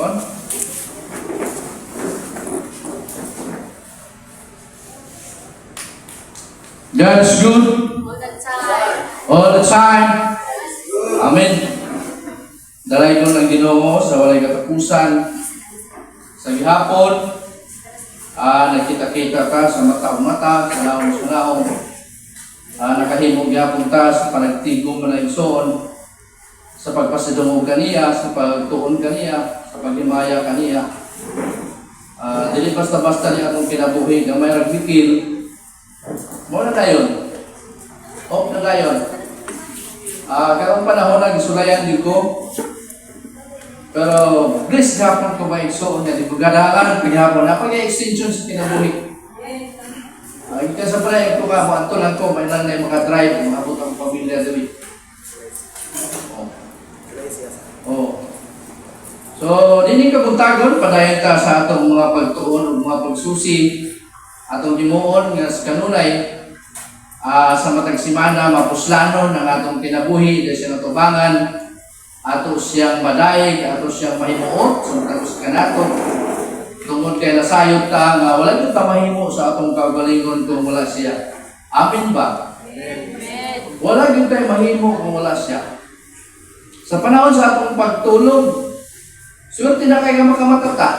igsoon. God's good all the time. Amen. Dalay ko ng Ginoo sa walay katapusan. Sa gihapon, nakita-kita ka sa mata-mata, sa naong. Nakahimog gihapon ta sa panagtigong manayson, sa pagpasidungog kaniya, sa pagtuon kaniya, sa paghimaya kaniya. Dili basta-basta niya atong kinabuhi na may ragbikil. Mo na dayon. O na dayon. Karong panahon na gisulayan di ko. Pero bless gapon ko ba igsoon nga di ko gadalan pagihapon na pag-extension sa kinabuhi. Ika sa pala ko ka mo lang ko may lang na maka-drive maabot ang pamilya diri. So dinhi ka buntagon padayon ta sa atong mga pagtuon ug mga pagsusi atong himuon nga sa kanunay sa matag semana mapuslanon ang atong kinabuhi dahil sa natubangan ato siyang madaig, ato siyang mahimuot sa matag kanato tungod kay nasayod ta nga wala gyud ta mahimo sa atong kaugalingon kung wala siya. Amen ba? Amen. Wala gyud tay mahimo kung wala siya. Sa panahon sa atong pagtulog, swerte na kay nga makamatata.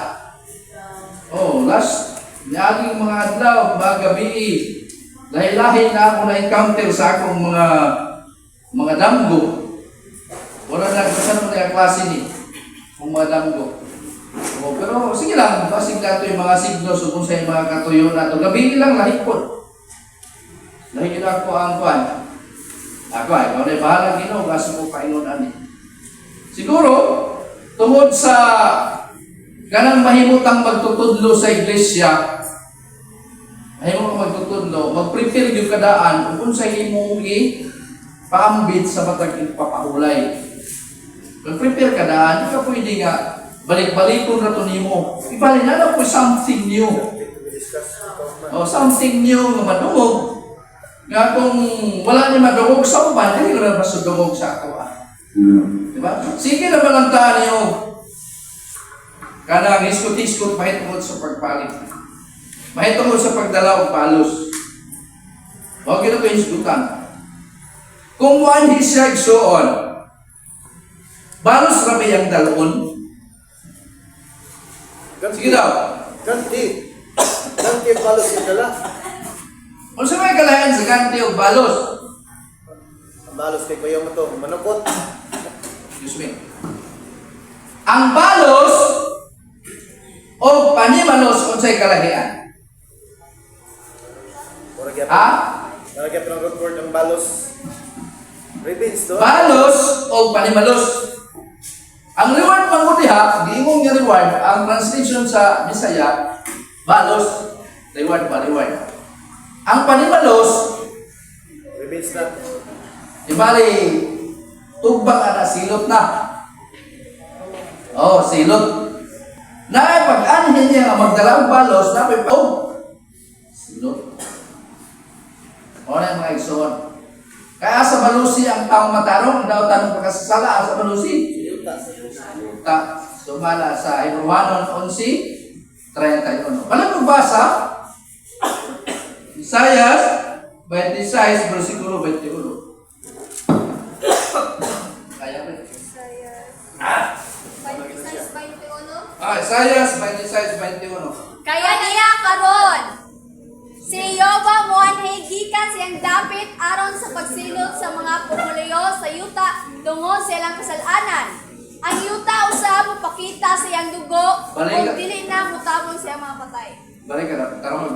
Last niaging mga adlaw, mga gabi, lahi-lahi na ako na-encounter sa akong mga damgo. Wala na kasan mo na klase ni kung mga damgo. Pero sige lang, basig na ito yung mga signos kung sa mga katuyo na ito. Gabi lang, lahi po. Lahi na ako ang kuhan. Ako ay, ikaw na bahalang Ginoo, kaso mo painunan. Siguro, tungod sa ganang mahimutang magtutudlo sa iglesia, mahimutang magtutudlo, mag-prepare yung kadaan kung sa imong paambit sa matag papahulay. Mag-prepare kadaan, hindi ka pwede nga balik-balikon na ito nimo. Ibalik na po something new. Something new nga madungog. Nga kung wala ni madungog sa uban, hindi ka na masudungog sa ako. Diba? Sige na malantaan niyo. Kanang iskot-iskot mahitungod sa pagpalit. Mahitungod sa pagdala o palos. Huwag yun ito iskutan. Kung one hisag soon, balos rabi ang dalon. Sige daw. Ganti balos yung dala. Kung sa may kalayan sa ganti o balos? Ang balos kay kuya mo to, manukot. Excuse me. Ang balos o panimalos kung sa'y kalahian. Naragyan ng report ng balos. Ribbons to? Balos o panimalos. Ang reward pang mutiha, giingong nga reward, ang translation sa Bisaya, balos, reward pa, reward. Ang panimalos, Ribbons na. ibali, tugbang na silot na. Silot. Na pag-anhin niya nga magdalang balos, napay pa, silot. Na yung mga igsoon. Kaya sa balusi ang taong matarong, daw tanong pagkasasala, sa balusi. Sumala sa Romanon 11:31. Walang magbasa, Isaias 26, versikulo 21. Kaya ba? Isaias 26:21. Kaya niya karon si Yoba muanhay gikan siyang dapit aron sa pagsilot sa mga pumuluyo sa yuta tungod sa ilang kasalanan. Ang yuta usa mapakita sa iyang dugo ug dili na mutabon sa mga patay. Balik ka, tarong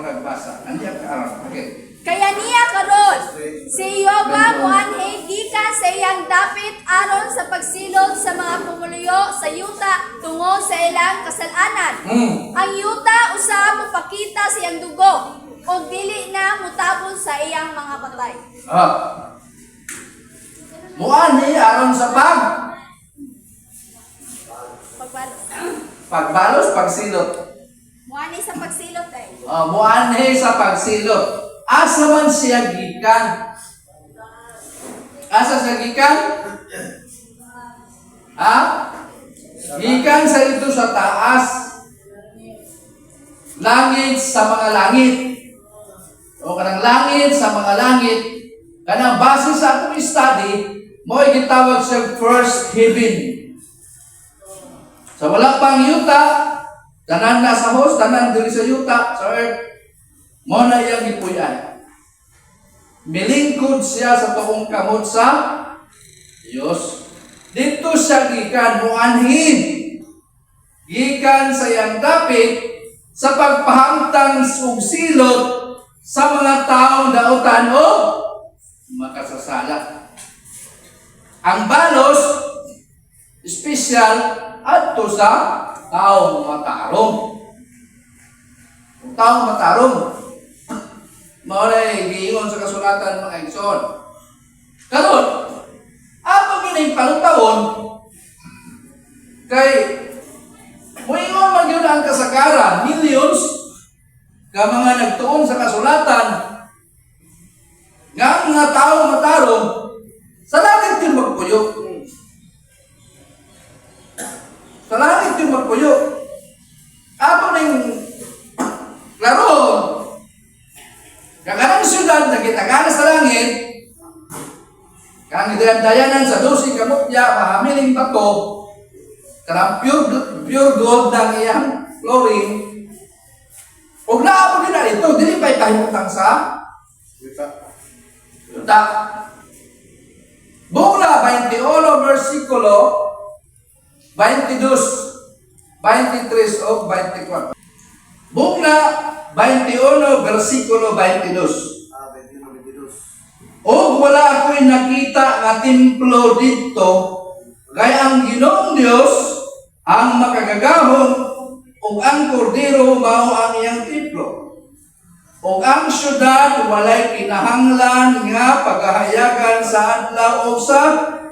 magbasa. Andiyan ka aron. Okay. Kaya niya karon si Yoba muanhay gikan sa iyang dapit aron sa pagsilot sa mga pumuluyo sa yuta tungod sa ilang kasalanan. Ang yuta usa mapakita sa iyang dugo ug dili na mutabon sa iyang mga patay. Muani aron sa pagbalos, pagsilot. Muani sa pagsilot ay. Muani sa pagsilot. Asa man siya gikan? Asa siya gikan? Gikan sa ito sa taas. Langit sa mga langit. O kanang langit sa mga langit. Kanang base sa akong study, mo ay gitawag sa first heaven. Sa wala pang yuta, tanan na sa host, tanan diri sa yuta, sa earth, mo na iyang gipuy-an. Milingkod siya sa tuong kamot sa Diyos. Dito siya gikan muanhin. Gikan sa iyang dapit sa pagpahamtang og silot sa mga taong dautan o makasasala. Ang balos, espesyal adto sa taong matarong. Kung taong matarong, maulay giingon sa kasulatan mga igsoon. Karon, ato gining palutaon kay moingon man gyud ang kasagaran, millions ka mga nagtuon sa kasulatan nga ang mga taong matarong sa langit yung magpuyo. Sa langit yung magpuyo. Ato ning klaro. Kaganang syudad na kitagana sa langit, kang dayan-dayanan sa 12 kamutya, mahamiling bato, karang pure gold ng iyang flooring. Huwag na ako din na ito, dili pa'y pahimutang sa yuta. Bukla 21 versikulo 22, 23 o 24. Bukla 21 versikulo 22. 22. O wala ako'y nakita nga templo dito, kaya ang Ginoong Dios ang makagagahon ug ang kordero mao ang iyang templo. Ug ang syudad walay kinahanglan nga pagahayagan sa adlaw o sa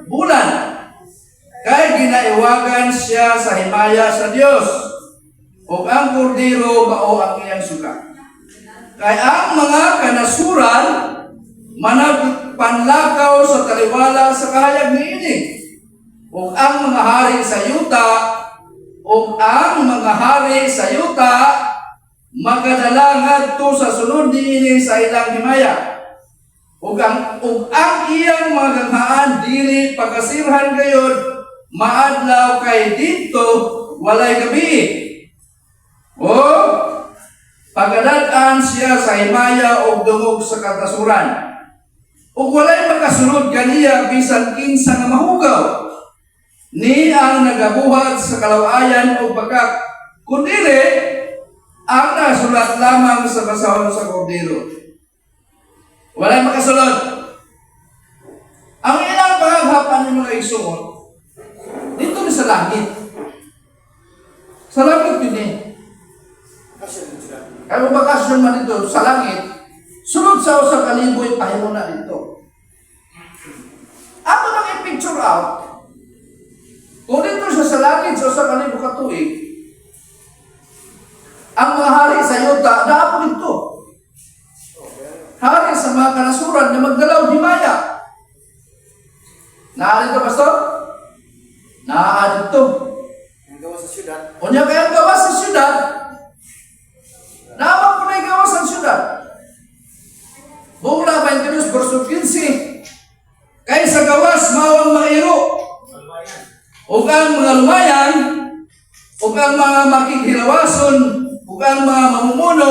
bulan. Kay ginaiwagan siya sa himaya sa Dios. Ug ang kordero mao ang iyang suka. Kay ang mga kanasuran managpanlakaw sa taliwala sa kahayag niini. Ug ang mga hari sa yuta, ug ang mga hari sa yuta magadala ngadto sa sunod niini sa ilang himaya. Ug ang iyang mga ganghaan dili pagkasirhan gayud maadlaw kay dito walay gabi. O pagadad-an siya sa himaya ug dungog sa katasuran. Ug walay makasulod kaniya bisan kinsa nga mahugaw. Ni ang nagabuhat sa kalawayan o pagkat kundili ang nasulat lamang sa basahon sa kordero. Walay makasulod. Ang ilang paghahapan ng mga igsoon dito ni sa langit. Sa langit yun eh. Kaya bakasyon man dito sa langit, sunod sa usa ka liboy pahimo na dito. Ako nang i-picture out, kung dito siya sa langit sa usa ka libo ka tuig, ang mga hari sa yuta, naapo dito. Hari sa mga kanasuran na magdalaw himaya. Naa dito, pastor? Naa dito. Ang gawa sa syudad. Unya kaya gawas sa syudad, naman po na gawas sa syudad. Bukla 22 verso 15. Kaya sa gawas, mawang mairo. Ug ang mga lumayan, ug ang mga makikhilawason, ug ang mga mamumuno,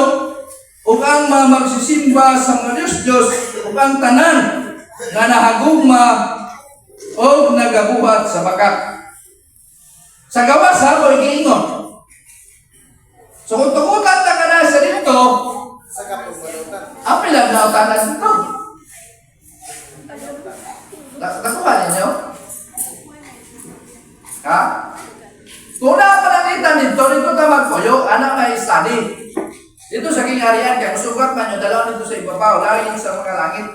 ug ang mga magsisimba sa mga Diyos, ug ang tanan nga nahagugma o nagabuhat sa bakak. Sa gawas ha, ko igiingon. So kung tukutan na ka na sa dito, Sa kapagbalutan. apil lang na tanan dito. Nakuha ninyo? Ha? Kung nakapalagitan dito ta magpuyo, anak may study. Dito sa kingharian, kaya sugat man yung dalawa dito sa ibabaw, lain sa mga langit,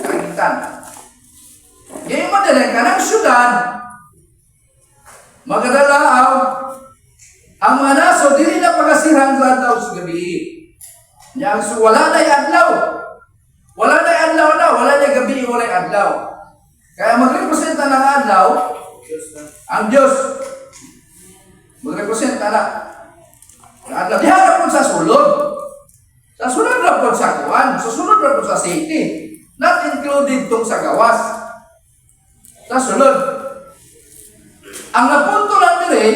kagitan. Ngayon madaling ka ng syudad, magadalaaw, ang mga naso, dili na pagkasirang sa adlaw sa gabi. Yang so, wala na'y adlaw. Wala na'y adlaw na, wala na'y gabi, wala na'y adlaw. Kaya magrepresenta ng adlaw, Diyos na. ang Diyos. Mag-represent na. Adlaw diha po sa sulod. Sa sulod ra po sa kuan, sa sulod ra po sa city. Not included tong sa gawas. Sa sulod. Ang napunto lang dire,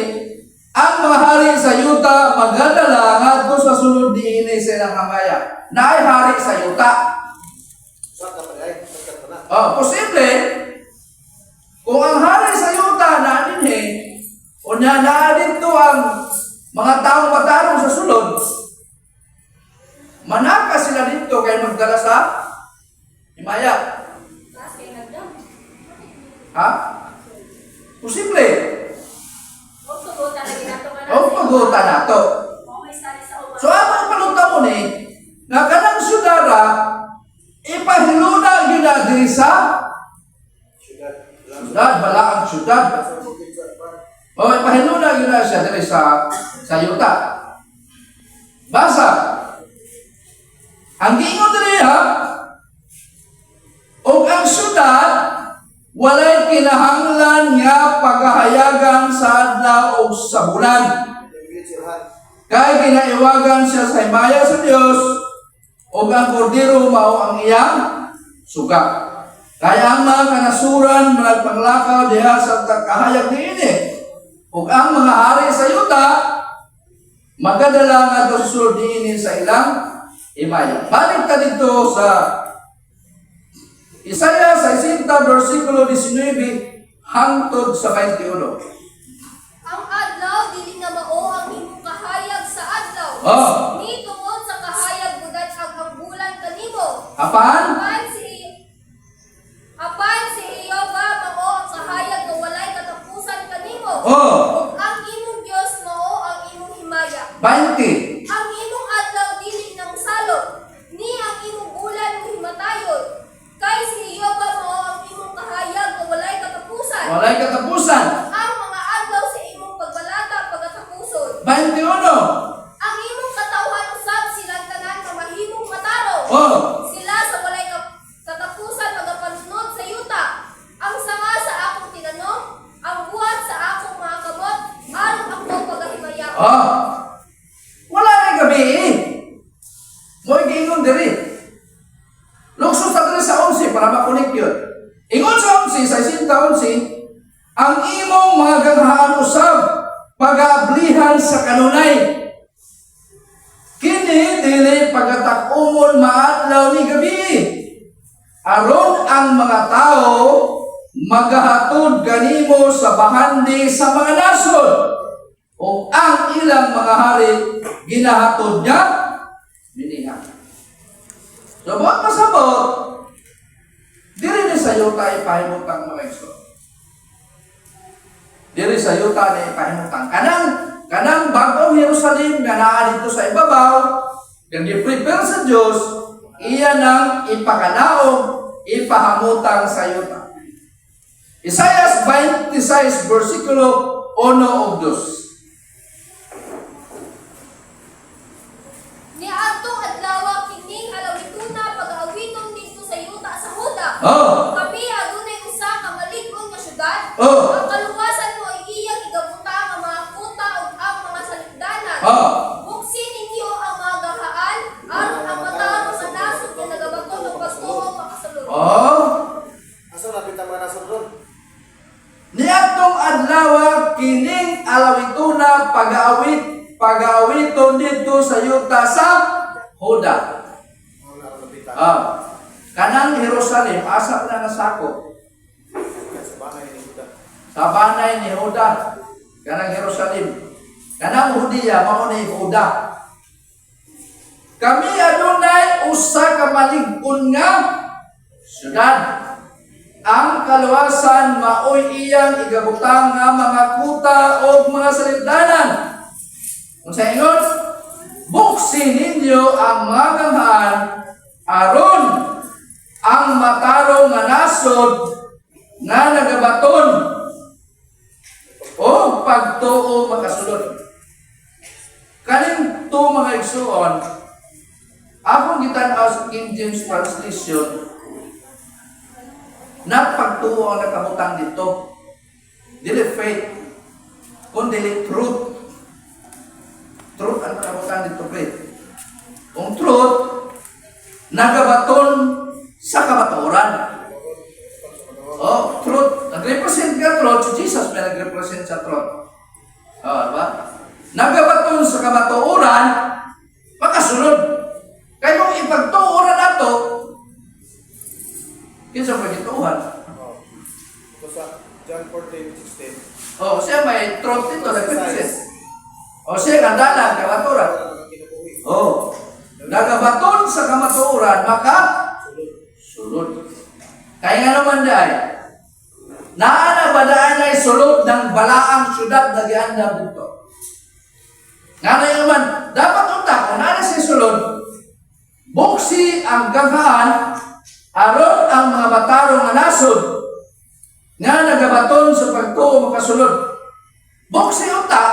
ang mga hari sa yuta magadala ngadto sa sulod diini sa ilang kamaya. Naay hari sa yuta. Saka pa ay, saka pa na. Posible kung ang hari sa yuta na dinhi unya na dito ang mga taong matarong sa sulod, manaka sila dito kay magdala sa himaya. Ha? Posible. O pagutan nato. So ang palunta mo ni, nga kanang sudara, ipahiluna yun na diri sa syudad, balaang syudad. O ipahiluna yun na siya diri sa yuta. Basa. Ang giingon diri ha, o ang syudad, walay kinahanglan nga pagahayagan sa adlaw o sa bulan. Kay ginaiwagan siya sa himaya sa Dios o ang kordero mao ang iyang suga. Kaya ang mga kanasuran nagpanglakaw diha sa kahayag niini. O ang mga hari sa yuta magadala nga sa sulod niini sa ilang himaya. Balik ta dito sa Isaiah 60 versikulo 19 hangtod sa 21. Ang adlaw dili na mao ang imong kahayag sa adlaw. Ni tungod sa kahayag bugat ang bulan kanimo. Apan Apan si Jehova mao ang kahayag nga walay katapusan kanimo. Oh. Ug ang imong Dios mao ang imong himaya. 20. Ang imong adlaw dili na mosalot, ni ang imong bulan mo himatayon. Kay si Jehova mao ang imong kahayag nga walay katapusan. Walay katapusan. Ang mga adlaw sa imong pagbalata pagatapuson. 21. Ang imong katawhan usab silang tanan nga mahimong mataro. Oh. Sila sa walay katapusan magapanunod sa yuta. Ang sanga sa akong tinanong, ang buhat sa akong mga kamot, aron ako pagahimaya. Wala na gabi eh. Mo'y giingon diri. Lukso sa diri sa 11 para makunik yun. Ingon sa 11, sa 11, ang imong mga ganghaan usab pag-aablihan sa kanunay. Kini dili pagatak-umon maadlaw ni gabi. Aron ang mga tao magahatod kanimo sa bahandi sa mga nasod. O ang ilang mga hari ginahatod niya binihan. So buhat pasabot, diri ni sa yuta ipahimutang mga igsoon. Diri sa yuta ni ipahimutang. Kanang bagong Jerusalem nga naa dito sa ibabaw, kang gi-prepare sa Dios, iya nang ipakanaog, ipahamutang sa yuta. Isaiah 26 versikulo 1 o 2. Ni adtong adlaw kining alawituna pag-awiton dito sa yuta sa Huda. Kapi adunay usa ka malig-on nga syudad. Ang kaluwasan mo ay iyang igabuta ang mga kuta ug ang mga saligdanan. Buksin ninyo ang mga gahaan aron ang mataro sa nasod nga nagabaton og pagtuo makasulod. Asa napit ang mga nasod Niadtong adlaw kining alawituna pag-awiton dito sa yuta sa Huda. Kanang Jerusalem asa na nasakop sa banay ni Huda. Kanang Jerusalem, kanang Hudiya mao ni Huda. Kami adunay usa ka malig-on nga syudad. Ang kaluwasan maoy iyang igabutang nga mga kuta o mga saligdanan. Kung sa ingon, buksin ninyo ang mga ganghaan aron ang matarong nga nasod nga nagabaton o pagtuo makasulod. Kaning to mga igsuon, akong gitan-aw sa King James Translation, not pagtuo ang nakabutang dito. Dili faith. kundi truth. Truth ang kabutan dito, pre. Ang truth, nagabaton sa kabaturan. Oh, truth. Nag-represent ka truth, si Jesus may nag-represent sa truth. Oh, diba? Nagabaton sa kabaturan, makasunod. Kaya kung ipagtuuran na ito, kinsa pagituhan. Ito sa John 14:16. Oh, siya may truth dito, nag-represent. Oh, siya kandalan, kabaturan. Oh, nagabaton sa kamatuoran, maka sulod. Kaya nga naman dahil, naana ba dahil ay sulod ng balaang syudad na giandam dito? Nga na naman, dapat unta, kung naana siya sulod, buksi ang gagaan, aron ang mga batarong nga nasod, nga nagabaton sa pagtuo makasulod. Buksi unta,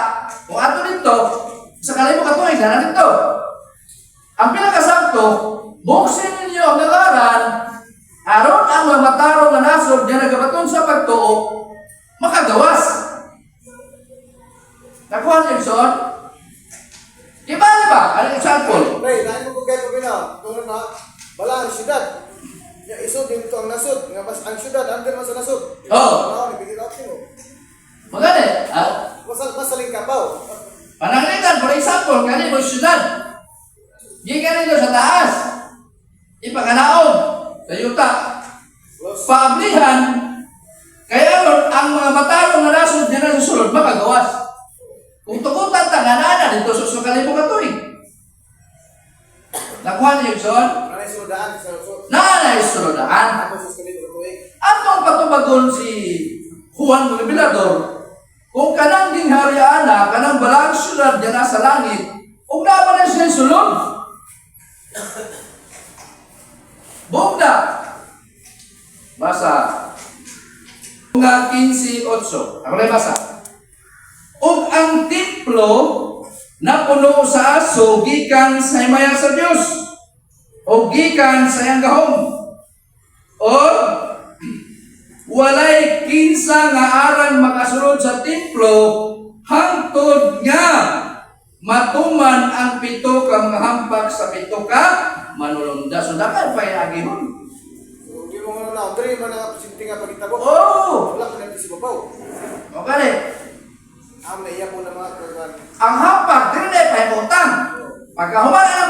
kung ato dito, sa kalimo katuig na dito. Ang pinakasakto, buksin ninyo ang nagaran, aron ang mga matarong nga nasod nga nagabaton sa pagtuo, makagawas. Nakuha niyo, son? Di ba? Ano example? Nay, nain mo ko kayo pabina. Kung na, bala ang syudad. Ya, isod din ito ang nasod. Nga mas ang syudad, under man sa nasod. Oo. Ano, nabigil natin mo. Maganda, Masaling kapaw. pananglitan, for example, kanino syudad. Gikan nito sa taas. Ipakanaon, sa yuta. Paablihan, kaya ang mga matarong na nasod niya na susunod, makagawas. Kung tukutan tanganana dito sa kalimo katuig. Nakuha niyo, son? Nanay sulodaan sa usod. Nanay sulodaan. Ako sa kalito ko eh. Atong patubagon si Juan Monabilador, kung kanang gingharian na, kanang balang syudad niya nasa langit, kung naman na siya sulod. Bugda. Basa. Nga 15:8. Ako na basa. Ug ang templo na puno sa aso gikan sa himaya sa Dios o gikan sa iyang gahom. O walay kinsa nga aran makasulod sa templo hangtod nga matuman ang pito ka mga hampag sa pito ka manulunda. So dapat pa iagihon. So, di mo nga na, diri man ang presidente nga pagitabo. Oh! Wala ko na si babaw. Okay. May iya po na mga kagan. Ang hampag, dili na ipahimutang. Pagkahuman na